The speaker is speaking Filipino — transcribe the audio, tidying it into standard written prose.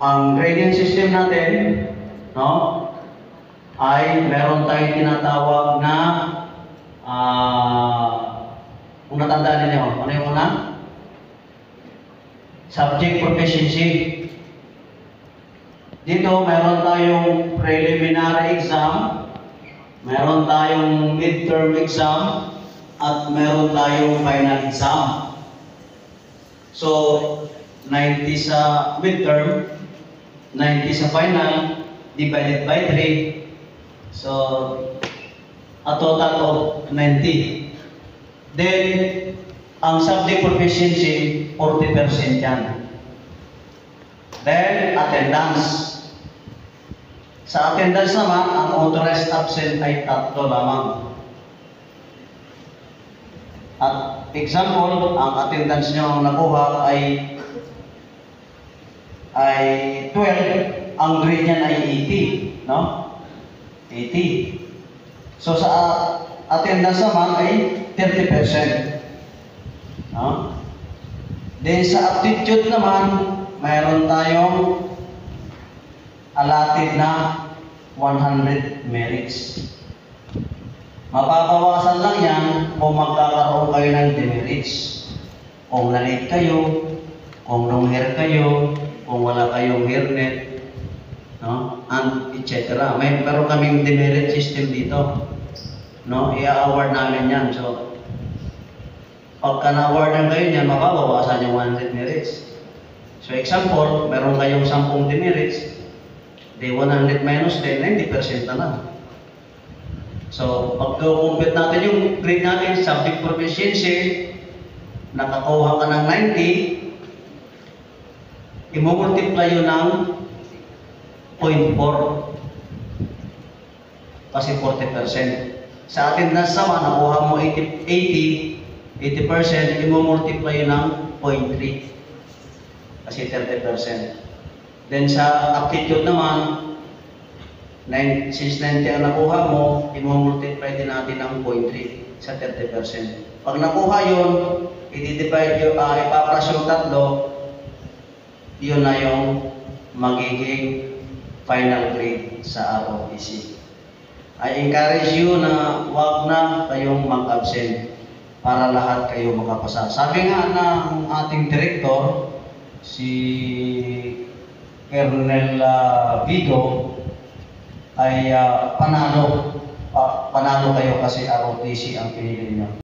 ang grading system natin, no, ay meron tayong tinatawag na kung natandaan ninyo, ano yung una? Subject proficiency. Dito, meron tayong preliminary exam, meron tayong midterm exam, at meron tayong final exam. So, 90 sa midterm, 90 sa final, divided by 3. So, a total of 90. Then, ang subject proficiency, 40% yan. Then, attendance. Sa attendance naman, ang authorized absent ay 3 lamang. At example, ang attendance nyo ang nakuha ay 12, ang grade niyan ay 80, no? 80. So sa attendance naman ay 30%. No? Then sa aptitude naman, mayroon tayong allotted na 100 merits. Mapapawasan lang yan kung magkakaroon kayo ng demerits. Kung na-late kayo, kung long-hair kayo, kung wala kayong hairnet, no? And etc. Pero kaming demerit system dito. No? I-award namin yan. So, pagka na-awardan kayo niyan, mapapawasan yung 100 merits. So, example, meron kayong 10 demerits, di 100 minus 10, 90% na lang. So, pag compute natin yung grade natin, subject proficiency, nakakuha ka ng 90, i-multiply yun ng 0.4 kasi 40%. Sa atin na sama, nakuha mo 80%, i-multiply yun ng 0.3 kasi 30%. Then sa aptitude naman, since 90 ang nakuha mo, i-multiply din natin ng 0.3 sa 30%. Pag nakuha yun, i-divide yun, ipapras yung 3, yun na yung magiging final grade sa ROTC. I encourage you na huwag na kayong mag-absent para lahat kayo makapasa. Sabi nga ng ating director, si Colonel Vigo, ay panalo kayo kasi ROTC ang pinili niyo.